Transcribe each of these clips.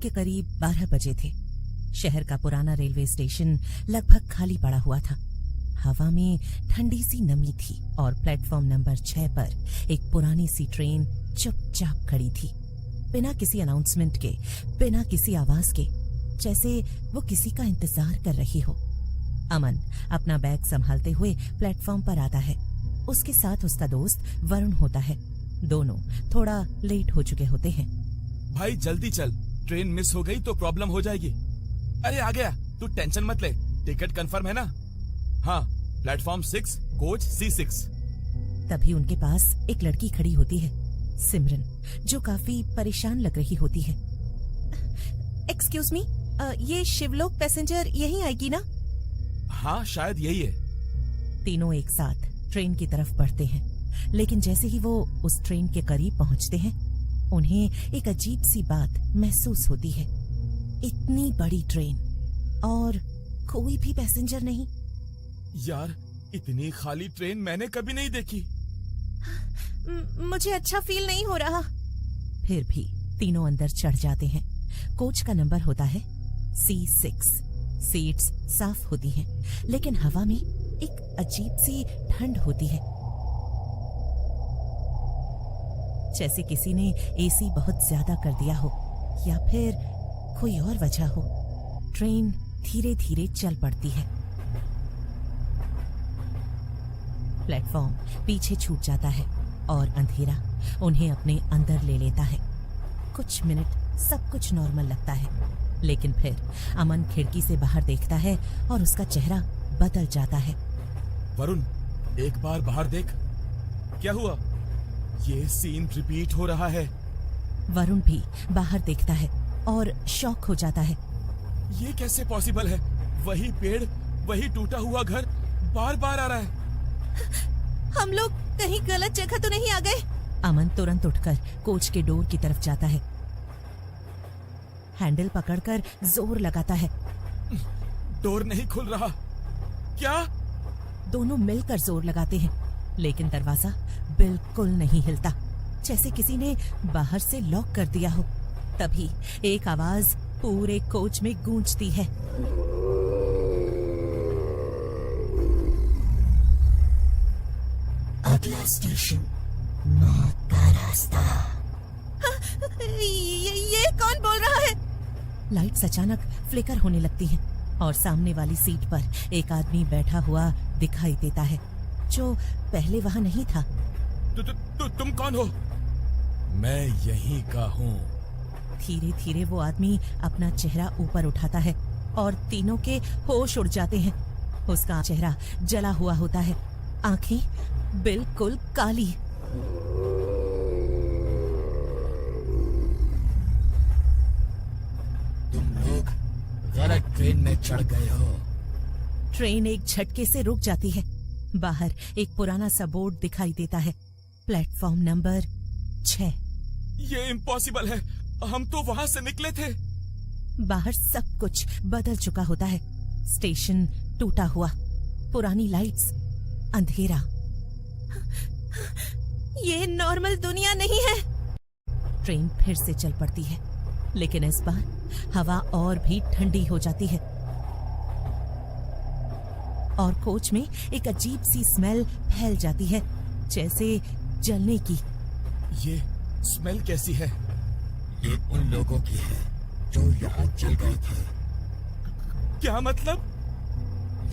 के करीब 12 बजे थे। शहर का पुराना रेलवे स्टेशन लगभग खाली पड़ा हुआ था। हवा में ठंडी सी नमी थी और प्लेटफॉर्म नंबर 6 पर एक पुरानी सी ट्रेन चुपचाप खड़ी थी, बिना किसी अनाउंसमेंट के, बिना किसी आवाज के, जैसे वो किसी का इंतजार कर रही हो। अमन अपना बैग संभालते हुए प्लेटफॉर्म पर आता है। उसके साथ उसका दोस्त वरुण होता है। दोनों थोड़ा लेट हो चुके होते हैं। भाई जल्दी चल, ट्रेन मिस हो गई तो प्रॉब्लम हो जाएगी। अरे आ गया, तू टेंशन मत ले, टिकट कंफर्म है ना? हाँ, प्लेटफॉर्म 6 कोच C6। तभी उनके पास एक लड़की खड़ी होती है, सिमरन, जो काफी परेशान लग रही होती है। एक्सक्यूज मी, ये शिवलोक पैसेंजर यहीं आएगी ना? हाँ शायद यही है। तीनों एक साथ ट्रेन की तरफ बढ़ते हैं, लेकिन जैसे ही वो उस ट्रेन के करीब पहुंचते हैं, उन्हें एक अजीब सी बात महसूस होती है। इतनी बड़ी ट्रेन और कोई भी पैसेंजर नहीं। यार, इतनी खाली ट्रेन मैंने कभी नहीं देखी। मुझे अच्छा फील नहीं हो रहा। फिर भी तीनों अंदर चढ़ जाते हैं। कोच का नंबर होता है C6। सीट्स साफ होती हैं, लेकिन हवा में एक अजीब सी ठंड होती है, जैसे किसी ने एसी बहुत ज्यादा कर दिया हो या फिर कोई और वजह हो। ट्रेन धीरे धीरे चल पड़ती है। प्लेटफॉर्म पीछे छूट जाता है और अंधेरा उन्हें अपने अंदर ले लेता है। कुछ मिनट सब कुछ नॉर्मल लगता है, लेकिन फिर अमन खिड़की से बाहर देखता है और उसका चेहरा बदल जाता है। वरुण, एक बार बाहर देख। क्या हुआ? ये सीन रिपीट हो रहा है। वरुण भी बाहर देखता है और शॉक हो जाता है। ये कैसे पॉसिबल है? वही पेड़, वही टूटा हुआ घर बार बार आ रहा है। हम लोग कहीं गलत जगह तो नहीं आ गए? अमन तुरंत उठकर कोच के डोर की तरफ जाता है। हैंडल पकड़कर जोर लगाता है। डोर नहीं खुल रहा। क्या? दोनों मिलकर जोर लगाते हैं, लेकिन दरवाजा बिल्कुल नहीं हिलता, जैसे किसी ने बाहर से लॉक कर दिया हो। तभी एक आवाज पूरे कोच में गूंजती है। अगला स्टेशन मौत का रास्ता। ये कौन बोल रहा है? लाइट्स अचानक फ्लिकर होने लगती हैं और सामने वाली सीट पर एक आदमी बैठा हुआ दिखाई देता है, जो पहले वहां नहीं था। तुम कौन हो? मैं यहीं का हूँ। धीरे धीरे वो आदमी अपना चेहरा ऊपर उठाता है और तीनों के होश उड़ जाते हैं। उसका चेहरा जला हुआ होता है, आंखें बिल्कुल काली। तुम लोग गलत ट्रेन में चढ़ गए हो। ट्रेन एक झटके से रुक जाती है। बाहर एक पुराना सा बोर्ड दिखाई देता है, प्लेटफॉर्म नंबर 6। ये इम्पॉसिबल है, हम तो वहां से निकले थे। बाहर सब कुछ बदल चुका होता है। स्टेशन टूटा हुआ, पुरानी लाइट्स, अंधेरा। ये नॉर्मल दुनिया नहीं है। ट्रेन फिर से चल पड़ती है, लेकिन इस बार हवा और भी ठंडी हो जाती है और कोच में एक अजीब सी स्मेल फैल जाती है, जैसे जलने की। ये स्मेल कैसी है? ये उन लोगों की है जो यहाँ जल गए थे। क्या मतलब?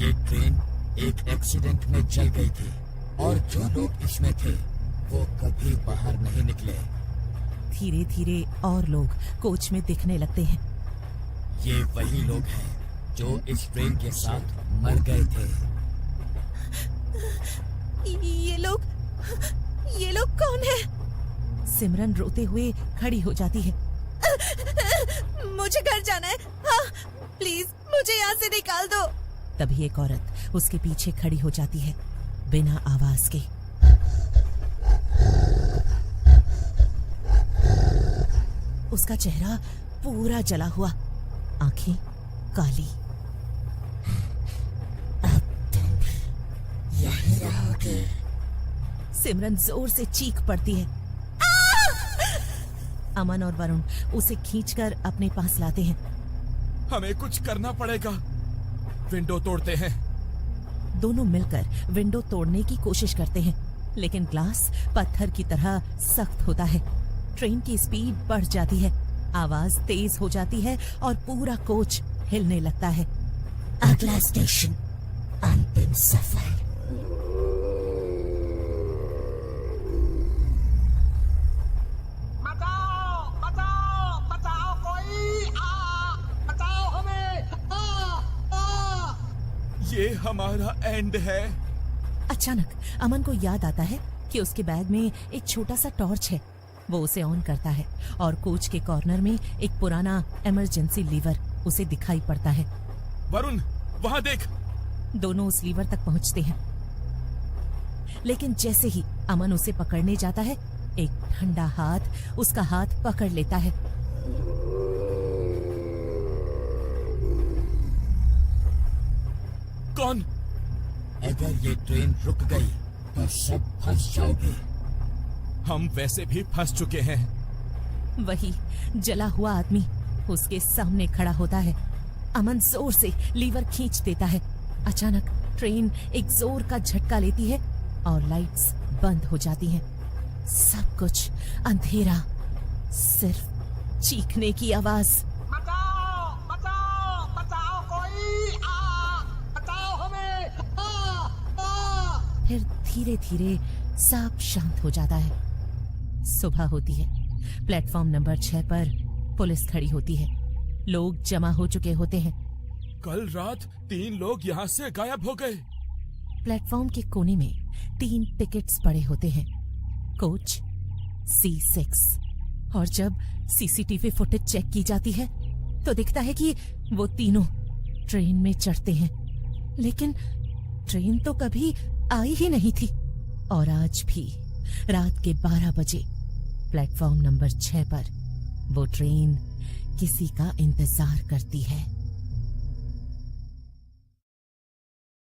ये ट्रेन एक एक्सीडेंट में जल गई थी और जो लोग इसमें थे वो कभी बाहर नहीं निकले। धीरे धीरे और लोग कोच में दिखने लगते हैं। ये वही लोग हैं जो इस ट्रेन के साथ मर गए थे। ये लोग कौन है? सिमरन रोते हुए खड़ी हो जाती है। मुझे घर जाना है, हाँ, प्लीज मुझे यहाँ से निकाल दो। तभी एक औरत उसके पीछे खड़ी हो जाती है, बिना आवाज के। उसका चेहरा पूरा जला हुआ, आंखें काली। अब तुम भी यहीं रहोगे? सिमरन जोर से चीख पड़ती है। अमन और वरुण उसे खींचकर अपने पास लाते हैं। हमें कुछ करना पड़ेगा। विंडो तोड़ते हैं। दोनों मिलकर विंडो तोड़ने की कोशिश करते हैं, लेकिन ग्लास पत्थर की तरह सख्त होता है। ट्रेन की स्पीड बढ़ जाती है, आवाज तेज हो जाती है और पूरा कोच हिलने लगता है। अगला स्टेशन अंतिम सफर। बचाओ बचाओ बचाओ कोई बचाओ हमें ये हमारा एंड है। अचानक अमन को याद आता है कि उसके बैग में एक छोटा सा टॉर्च है। वो उसे ऑन करता है और कोच के कॉर्नर में एक पुराना इमरजेंसी लीवर उसे दिखाई पड़ता है। वरुण, वहां देख। दोनों उस लीवर तक पहुंचते हैं, लेकिन जैसे ही अमन उसे पकड़ने जाता है, एक ठंडा हाथ उसका हाथ पकड़ लेता है। कौन? अगर ये ट्रेन रुक गई तो सब फंस जाओगे। हम वैसे भी फंस चुके हैं। वही जला हुआ आदमी उसके सामने खड़ा होता है। अमन जोर से लीवर खींच देता है। अचानक ट्रेन एक जोर का झटका लेती है और लाइट्स बंद हो जाती हैं। सब कुछ अंधेरा, सिर्फ चीखने की आवाज। बचाओ बचाओ बचाओ कोई बचाओ हमें फिर धीरे धीरे सब शांत हो जाता है। सुबह होती है। प्लेटफॉर्म नंबर 6 पर पुलिस खड़ी होती है। लोग जमा हो चुके होते हैं। कल रात 3 लोग यहाँ से गायब हो गए। प्लेटफॉर्म के कोने में 3 टिकट्स पड़े होते हैं, कोच C6। और जब सीसीटीवी फुटेज चेक की जाती है तो दिखता है कि वो तीनों ट्रेन में चढ़ते हैं, लेकिन ट्रेन तो कभी आई ही नहीं थी। और आज भी रात के 12 बजे प्लेटफॉर्म नंबर 6 पर वो ट्रेन किसी का इंतजार करती है।